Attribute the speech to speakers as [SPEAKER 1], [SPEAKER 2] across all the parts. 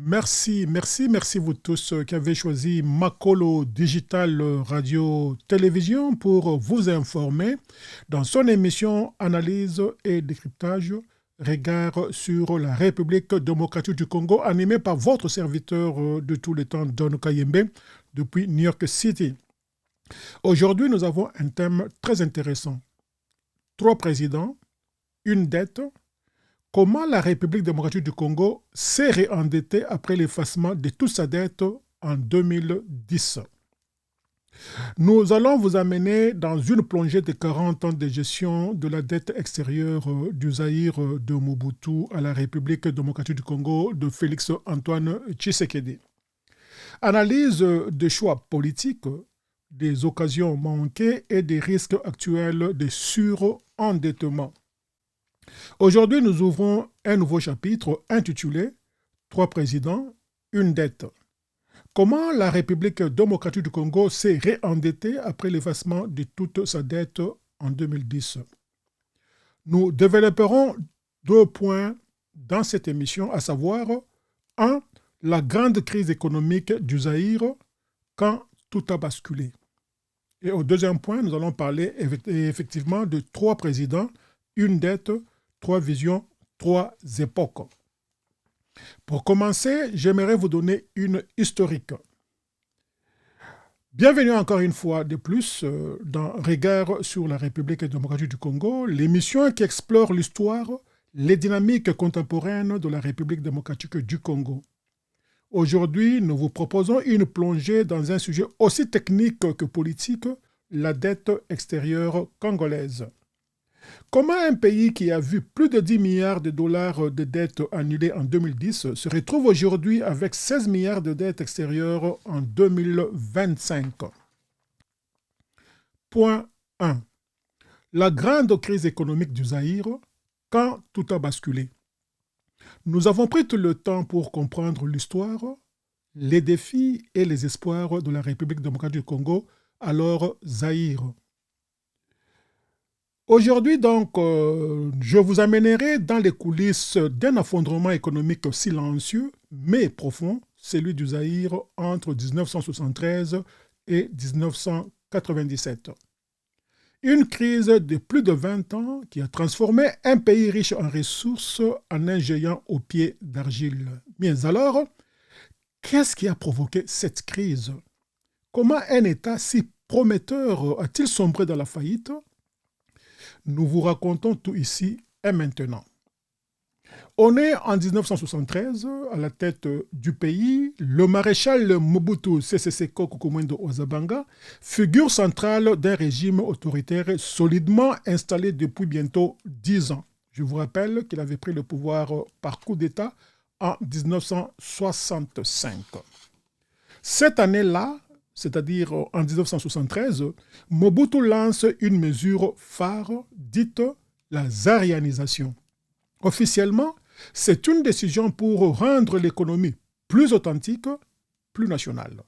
[SPEAKER 1] Merci vous tous qui avez choisi Makolo Digital Radio Télévision pour vous informer dans son émission Analyse et décryptage, regard sur la République démocratique du Congo, animée par votre serviteur de tous les temps, Don Kayembe, depuis New York City. Aujourd'hui, nous avons un thème très intéressant. 3 présidents, une dette. Comment la République démocratique du Congo s'est réendettée après l'effacement de toute sa dette en 2010. Nous allons vous amener dans une plongée de 40 ans de gestion de la dette extérieure du Zaïre de Mobutu à la République démocratique du Congo de Félix Antoine Tshisekedi. Analyse des choix politiques, des occasions manquées et des risques actuels de surendettement. Aujourd'hui, nous ouvrons un nouveau chapitre intitulé « 3 présidents, une dette ». Comment la République démocratique du Congo s'est réendettée après l'effacement de toute sa dette en 2010. Nous développerons 2 points dans cette émission, à savoir 1. La grande crise économique du Zaïre quand tout a basculé. Et au deuxième point, nous allons parler effectivement de 3 présidents, une dette, 3 visions, 3 époques. Pour commencer, j'aimerais vous donner une historique. Bienvenue encore une fois de plus dans Regard sur la République démocratique du Congo, l'émission qui explore l'histoire, les dynamiques contemporaines de la République démocratique du Congo. Aujourd'hui, nous vous proposons une plongée dans un sujet aussi technique que politique, la dette extérieure congolaise. Comment un pays qui a vu plus de 10 milliards de dollars de dettes annulées en 2010 se retrouve aujourd'hui avec 16 milliards de dettes extérieures en 2025? Point 1. La grande crise économique du Zaïre, quand tout a basculé. Nous avons pris tout le temps pour comprendre l'histoire, les défis et les espoirs de la République démocratique du Congo, alors Zaïre. Aujourd'hui, donc, je vous amènerai dans les coulisses d'un effondrement économique silencieux, mais profond, celui du Zaïre entre 1973 et 1997. Une crise de plus de 20 ans qui a transformé un pays riche en ressources en un géant aux pieds d'argile. Mais alors, qu'est-ce qui a provoqué cette crise? Comment un État si prometteur a-t-il sombré dans la faillite? Nous vous racontons tout ici et maintenant. On est en 1973, à la tête du pays, le maréchal Mobutu Sese Seko Kukumwendo Ozabanga, figure centrale d'un régime autoritaire solidement installé depuis bientôt 10 ans. Je vous rappelle qu'il avait pris le pouvoir par coup d'État en 1965. Cette année-là, c'est-à-dire en 1973, Mobutu lance une mesure phare dite la zarianisation. Officiellement, c'est une décision pour rendre l'économie plus authentique, plus nationale.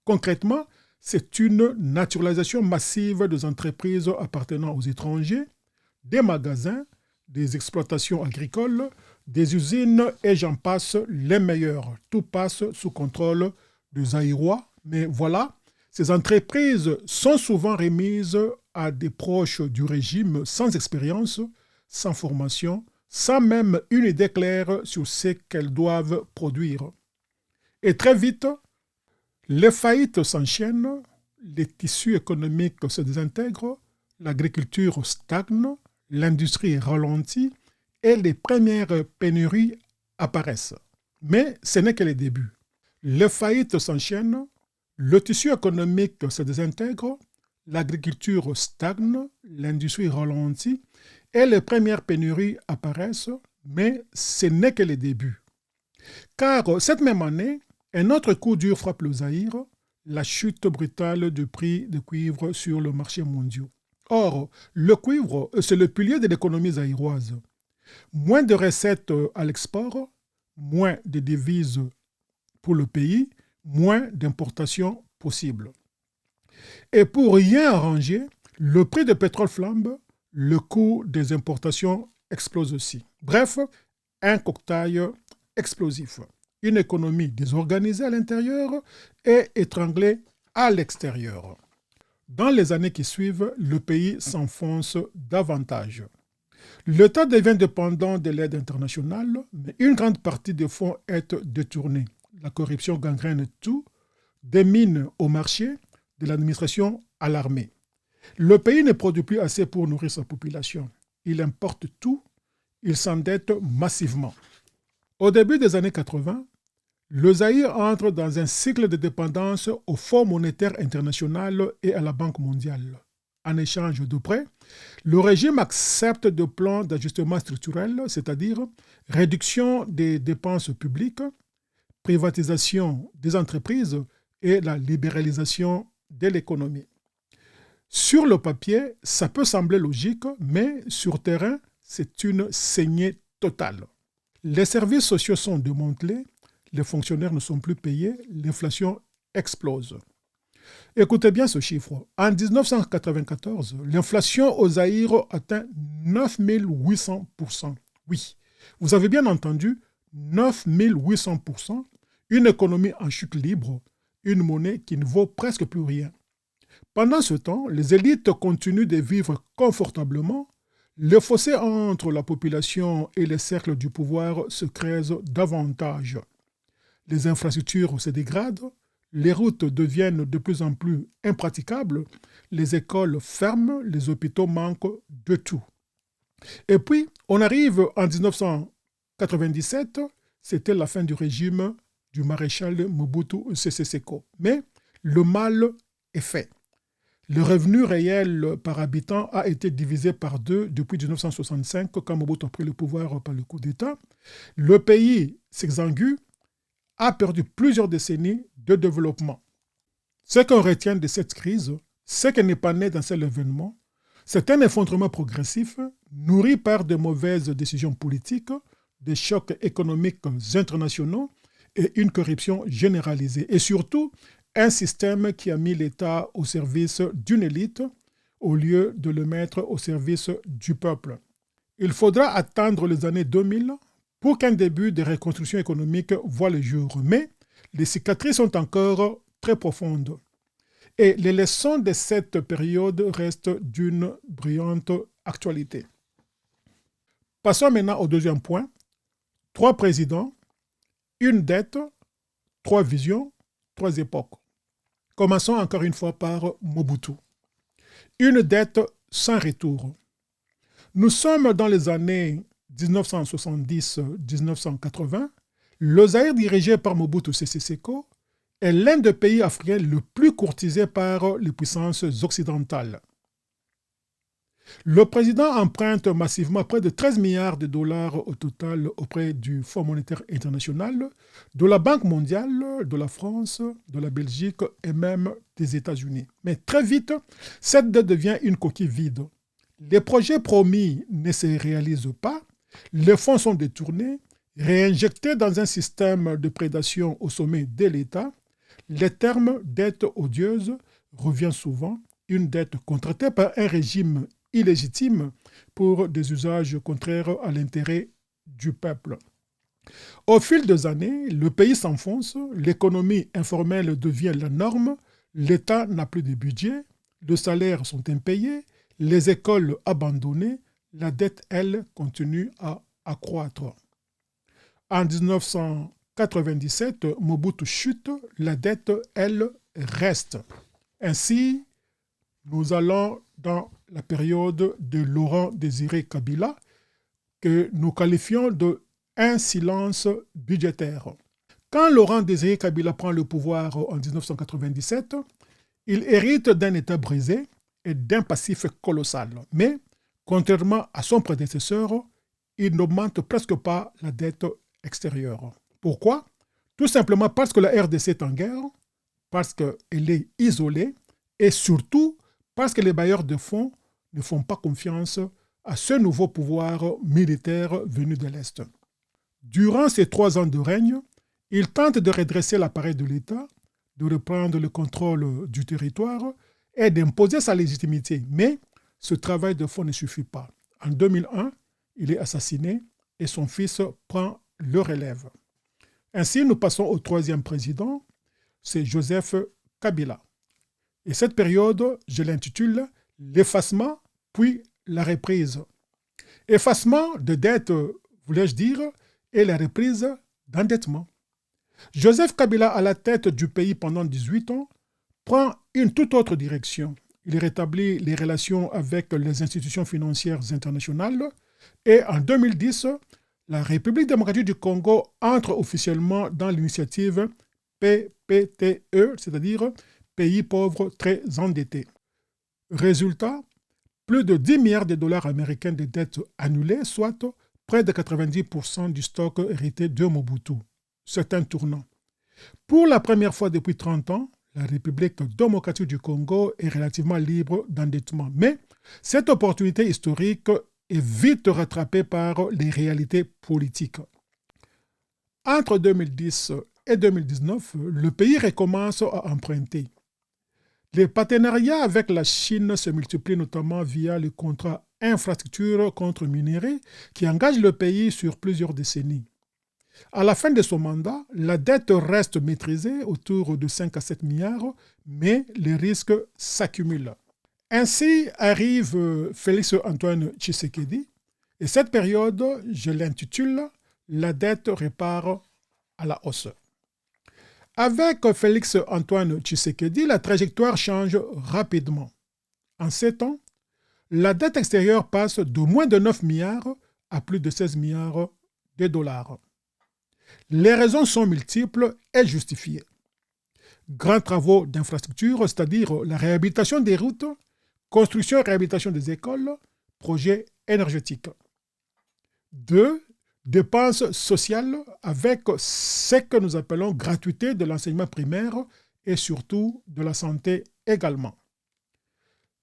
[SPEAKER 1] Concrètement, c'est une naturalisation massive des entreprises appartenant aux étrangers, des magasins, des exploitations agricoles, des usines et j'en passe les meilleurs. Tout passe sous contrôle des Zaïrois. Mais voilà, ces entreprises sont souvent remises à des proches du régime sans expérience, sans formation, sans même une idée claire sur ce qu'elles doivent produire. Et très vite, les faillites s'enchaînent, les tissus économiques se désintègrent, l'agriculture stagne, l'industrie ralentit et les premières pénuries apparaissent. Mais ce n'est que le début. Les faillites s'enchaînent, le tissu économique se désintègre, l'agriculture stagne, l'industrie ralentit et les premières pénuries apparaissent, mais ce n'est que le début. Car cette même année, un autre coup dur frappe le Zaïre, la chute brutale du prix du cuivre sur le marché mondial. Or, le cuivre, c'est le pilier de l'économie zaïroise. Moins de recettes à l'export, moins de devises pour le pays, moins d'importations possibles. Et pour rien arranger, le prix du pétrole flambe, le coût des importations explose aussi. Bref, un cocktail explosif. une économie désorganisée à l'intérieur et étranglée à l'extérieur. Dans les années qui suivent, le pays s'enfonce davantage. L'État devient dépendant de l'aide internationale, mais une grande partie des fonds est détournée. La corruption gangrène tout, des mines au marché, de l'administration à l'armée. Le pays ne produit plus assez pour nourrir sa population. Il importe tout, il s'endette massivement. Au début des années 80, le Zaïre entre dans un cycle de dépendance au Fonds monétaire international et à la Banque mondiale. En échange de prêts, le régime accepte des plans d'ajustement structurel, c'est-à-dire réduction des dépenses publiques, privatisation des entreprises et la libéralisation de l'économie. Sur le papier, ça peut sembler logique, mais sur terrain, c'est une saignée totale. Les services sociaux sont démantelés, les fonctionnaires ne sont plus payés, l'inflation explose. Écoutez bien ce chiffre. En 1994, l'inflation au Zaïre atteint 9800%. Oui, vous avez bien entendu, 9800%, une économie en chute libre, une monnaie qui ne vaut presque plus rien. Pendant ce temps, les élites continuent de vivre confortablement. Le fossé entre la population et les cercles du pouvoir se creuse davantage. Les infrastructures se dégradent, les routes deviennent de plus en plus impraticables, les écoles ferment, les hôpitaux manquent de tout. Et puis, on arrive en 1997, c'était la fin du régime du maréchal Mobutu Sese Seko. Mais le mal est fait. Le revenu réel par habitant a été divisé par 2 depuis 1965, quand Mobutu a pris le pouvoir par le coup d'État. Le pays s'exangue, a perdu plusieurs décennies de développement. Ce qu'on retient de cette crise, c'est qu'elle n'est pas née d'un seul événement. C'est un effondrement progressif, nourri par de mauvaises décisions politiques, des chocs économiques internationaux et une corruption généralisée. Et surtout, un système qui a mis l'État au service d'une élite au lieu de le mettre au service du peuple. Il faudra attendre les années 2000 pour qu'un début de reconstruction économique voie le jour. Mais les cicatrices sont encore très profondes. Et les leçons de cette période restent d'une brillante actualité. Passons maintenant au deuxième point. 3 présidents, une dette, 3 visions, 3 époques. Commençons encore une fois par Mobutu. Une dette sans retour. Nous sommes dans les années 1970-1980. Le Zaïre dirigé par Mobutu Sese Seko est l'un des pays africains le plus courtisé par les puissances occidentales. Le président emprunte massivement près de 13 milliards de dollars au total auprès du Fonds monétaire international, de la Banque mondiale, de la France, de la Belgique et même des États-Unis. Mais très vite, cette dette devient une coquille vide. Les projets promis ne se réalisent pas, les fonds sont détournés, réinjectés dans un système de prédation au sommet de l'État. Le terme dette odieuse revient souvent, une dette contractée par un régime illégitime pour des usages contraires à l'intérêt du peuple. Au fil des années, le pays s'enfonce, l'économie informelle devient la norme, l'État n'a plus de budget, les salaires sont impayés, les écoles abandonnées, la dette, elle, continue à accroître. En 1997, Mobutu chute, la dette, elle, reste. Ainsi, nous allons dans la période de Laurent Désiré Kabila, que nous qualifions de un silence budgétaire. Quand Laurent Désiré Kabila prend le pouvoir en 1997, il hérite d'un État brisé et d'un passif colossal. Mais, contrairement à son prédécesseur, il n'augmente presque pas la dette extérieure. Pourquoi? Tout simplement parce que la RDC est en guerre, parce qu'elle est isolée et surtout parce que les bailleurs de fonds ne font pas confiance à ce nouveau pouvoir militaire venu de l'Est. Durant ces 3 ans de règne, il tente de redresser l'appareil de l'État, de reprendre le contrôle du territoire et d'imposer sa légitimité. Mais ce travail de fond ne suffit pas. En 2001, il est assassiné et son fils prend le relève. Ainsi, nous passons au troisième président, c'est Joseph Kabila. Et cette période, je l'intitule l'effacement puis la reprise. Effacement de dette, voulais-je dire, et la reprise d'endettement. Joseph Kabila, à la tête du pays pendant 18 ans, prend une toute autre direction. Il rétablit les relations avec les institutions financières internationales et en 2010, la République démocratique du Congo entre officiellement dans l'initiative PPTE, c'est-à-dire Pays pauvres très endettés. Résultat, plus de 10 milliards de dollars américains de dettes annulées, soit près de 90% du stock hérité de Mobutu. C'est un tournant. Pour la première fois depuis 30 ans, la République démocratique du Congo est relativement libre d'endettement. Mais cette opportunité historique est vite rattrapée par les réalités politiques. Entre 2010 et 2019, le pays recommence à emprunter. Les partenariats avec la Chine se multiplient notamment via le contrat infrastructure contre minerais qui engage le pays sur plusieurs décennies. À la fin de son mandat, la dette reste maîtrisée autour de 5 à 7 milliards, mais les risques s'accumulent. Ainsi arrive Félix Antoine Tshisekedi, et cette période, je l'intitule « La dette repart à la hausse ». Avec Félix Antoine Tshisekedi, la trajectoire change rapidement. En 7 ans, la dette extérieure passe de moins de 9 milliards à plus de 16 milliards de dollars. Les raisons sont multiples et justifiées. Grands travaux d'infrastructure, c'est-à-dire la réhabilitation des routes, construction et réhabilitation des écoles, projets énergétiques. 2. Dépenses sociales avec ce que nous appelons gratuité de l'enseignement primaire et surtout de la santé également.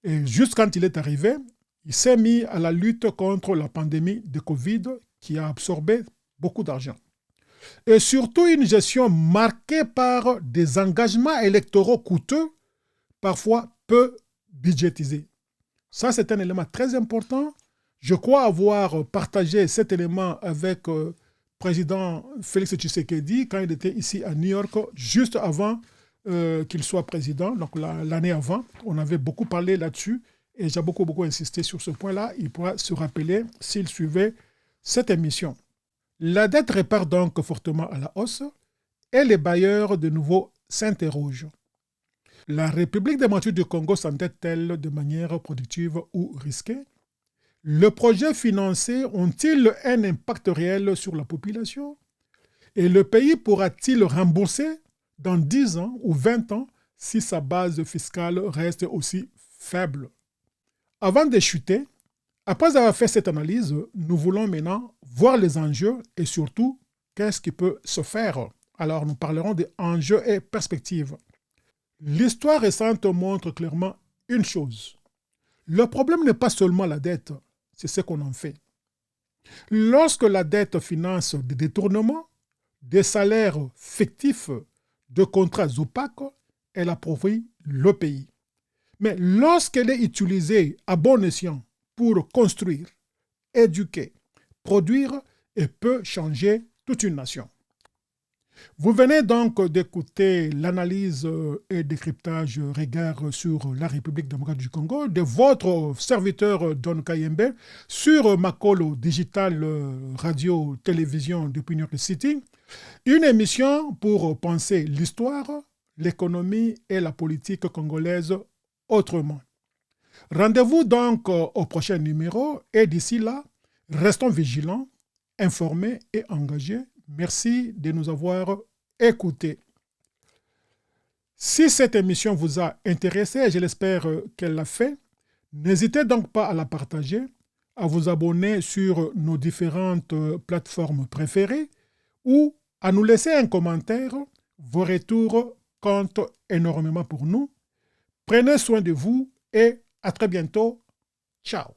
[SPEAKER 1] Et juste quand il est arrivé, il s'est mis à la lutte contre la pandémie de Covid qui a absorbé beaucoup d'argent. Et surtout une gestion marquée par des engagements électoraux coûteux, parfois peu budgétisés. Ça, c'est un élément très important. Je crois avoir partagé cet élément avec le président Félix Tshisekedi quand il était ici à New York, juste avant qu'il soit président, donc l'année avant. On avait beaucoup parlé là-dessus et j'ai beaucoup insisté sur ce point-là. Il pourra se rappeler s'il suivait cette émission. La dette repart donc fortement à la hausse et les bailleurs de nouveau s'interrogent. La République démocratique du Congo s'endette-t-elle de manière productive ou risquée? Les projets financés ont-ils un impact réel sur la population? Et le pays pourra-t-il rembourser dans 10 ans ou 20 ans si sa base fiscale reste aussi faible? Avant de chuter, après avoir fait cette analyse, nous voulons maintenant voir les enjeux et surtout, qu'est-ce qui peut se faire. Alors, nous parlerons des enjeux et perspectives. L'histoire récente montre clairement une chose. Le problème n'est pas seulement la dette, c'est ce qu'on en fait. Lorsque la dette finance des détournements, des salaires fictifs, de contrats opaques, elle appauvrit le pays. Mais lorsqu'elle est utilisée à bon escient pour construire, éduquer, produire, elle peut changer toute une nation. Vous venez donc d'écouter l'analyse et décryptage regard sur la République démocratique du Congo de votre serviteur Don Kayembe sur Makolo Digital Radio Télévision depuis New York City. Une émission pour penser l'histoire, l'économie et la politique congolaise autrement. Rendez-vous donc au prochain numéro et d'ici là, restons vigilants, informés et engagés. Merci de nous avoir écoutés. Si cette émission vous a intéressé, et je l'espère qu'elle l'a fait, n'hésitez donc pas à la partager, à vous abonner sur nos différentes plateformes préférées ou à nous laisser un commentaire. Vos retours comptent énormément pour nous. Prenez soin de vous et à très bientôt. Ciao.